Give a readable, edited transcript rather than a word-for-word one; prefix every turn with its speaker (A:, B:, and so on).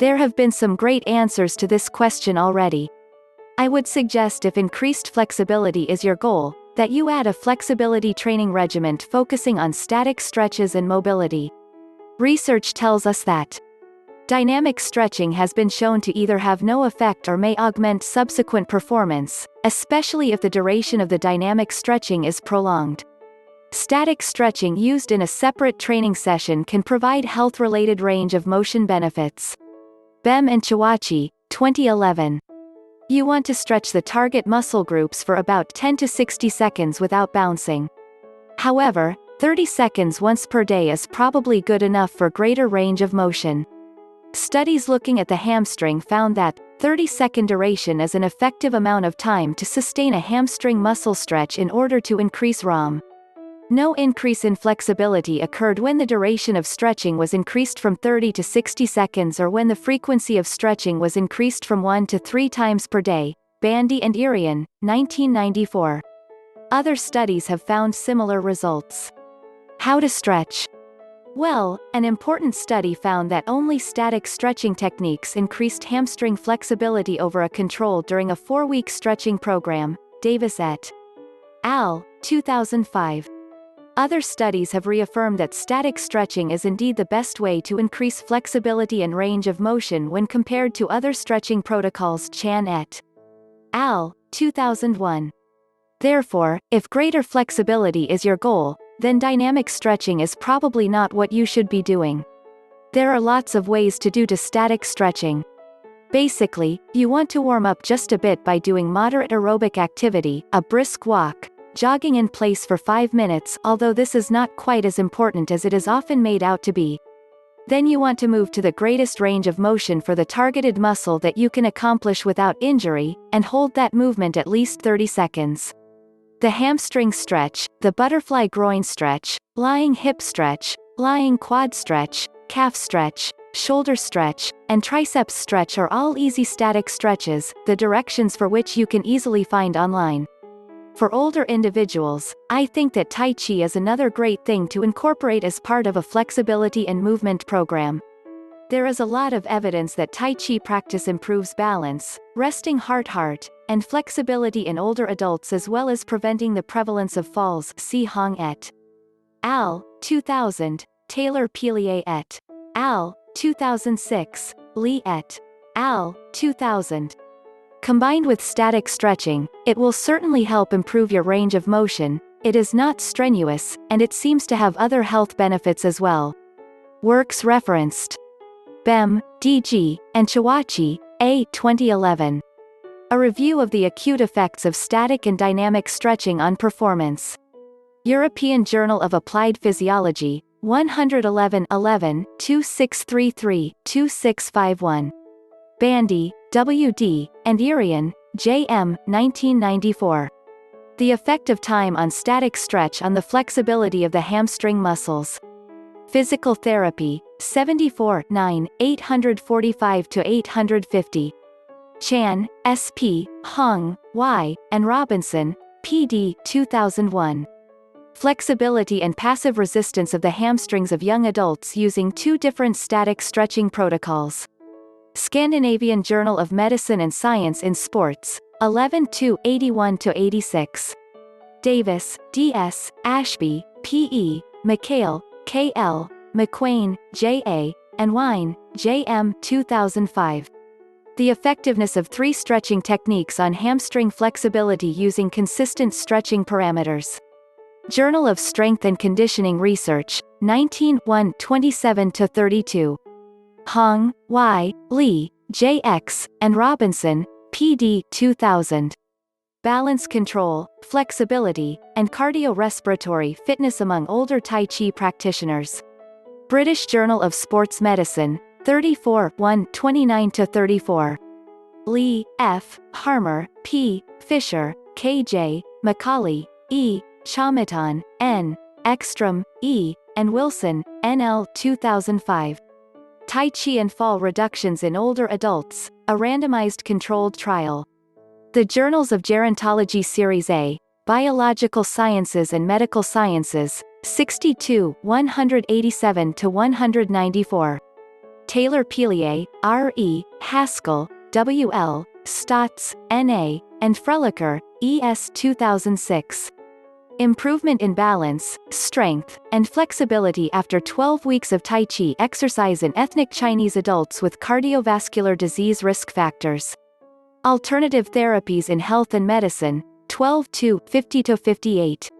A: There have been some great answers to this question already. I would suggest, if increased flexibility is your goal, that you add a flexibility training regimen focusing on static stretches and mobility. Research tells us that dynamic stretching has been shown to either have no effect or may augment subsequent performance, especially if the duration of the dynamic stretching is prolonged. Static stretching used in a separate training session can provide health-related range of motion benefits. Bem and Chawachi, 2011. You want to stretch the target muscle groups for about 10 to 60 seconds without bouncing. However, 30 seconds once per day is probably good enough for greater range of motion. Studies looking at the hamstring found that 30-second duration is an effective amount of time to sustain a hamstring muscle stretch in order to increase ROM. No increase in flexibility occurred when the duration of stretching was increased from 30 to 60 seconds or when the frequency of stretching was increased from 1 to 3 times per day. Bandy and Irian, 1994. Other studies have found similar results. How to stretch? Well, an important study found that only static stretching techniques increased hamstring flexibility over a control during a 4-week stretching program. Davis et al., 2005. Other studies have reaffirmed that static stretching is indeed the best way to increase flexibility and range of motion when compared to other stretching protocols. Chan et al., 2001. Therefore, if greater flexibility is your goal, then dynamic stretching is probably not what you should be doing. There are lots of ways to do static stretching. Basically, you want to warm up just a bit by doing moderate aerobic activity, a brisk walk, jogging in place for 5 minutes, although this is not quite as important as it is often made out to be. Then you want to move to the greatest range of motion for the targeted muscle that you can accomplish without injury, and hold that movement at least 30 seconds. The hamstring stretch, the butterfly groin stretch, lying hip stretch, lying quad stretch, calf stretch, shoulder stretch, and triceps stretch are all easy static stretches, the directions for which you can easily find online. For older individuals, I think that Tai Chi is another great thing to incorporate as part of a flexibility and movement program. There is a lot of evidence that Tai Chi practice improves balance, resting heart, and flexibility in older adults as well as preventing the prevalence of falls. See Hong et al., 2000, Taylor Pelier et al., 2006, Lee et al., 2000. Combined with static stretching, it will certainly help improve your range of motion. It is not strenuous, and it seems to have other health benefits as well. Works referenced: Bem, D.G., and Chawachi, A. 2011. A review of the acute effects of static and dynamic stretching on performance. European Journal of Applied Physiology, 111-11, 2633-2651. Bandy, W.D., and Irian, J.M., 1994. The effect of time on static stretch on the flexibility of the hamstring muscles. Physical Therapy, 74, 9, 845-850. Chan, S.P., Hong, Y., and Robinson, P.D., 2001. Flexibility and passive resistance of the hamstrings of young adults using 2 different static stretching protocols. Scandinavian Journal of Medicine and Science in Sports, 11-81-86. Davis, D.S., Ashby, P.E., McHale, K.L., McQuain, J.A., and Wine, J.M. 2005. The effectiveness of 3 stretching techniques on hamstring flexibility using consistent stretching parameters. Journal of Strength and Conditioning Research, 19 1-27-32. Hong, Y., Lee, J.X., and Robinson, P.D. 2000. Balance control, flexibility, and cardiorespiratory fitness among older Tai Chi practitioners. British Journal of Sports Medicine, 34 1-29-34. Lee, F., Harmer, P., Fisher, K.J., Macaulay, E., Chamitan, N., Ekstrom, E., and Wilson, N.L. 2005. Tai Chi and fall reductions in older adults, a randomized controlled trial. The Journals of Gerontology Series A, Biological Sciences and Medical Sciences, 62 187-194. Taylor-Pellier, R.E., Haskell, W.L., Stotz, N.A., and Frelicker, E.S. 2006. Improvement in balance, strength, and flexibility after 12 weeks of Tai Chi exercise in ethnic Chinese adults with cardiovascular disease risk factors. Alternative therapies in health and medicine, 12 to 50 to 58.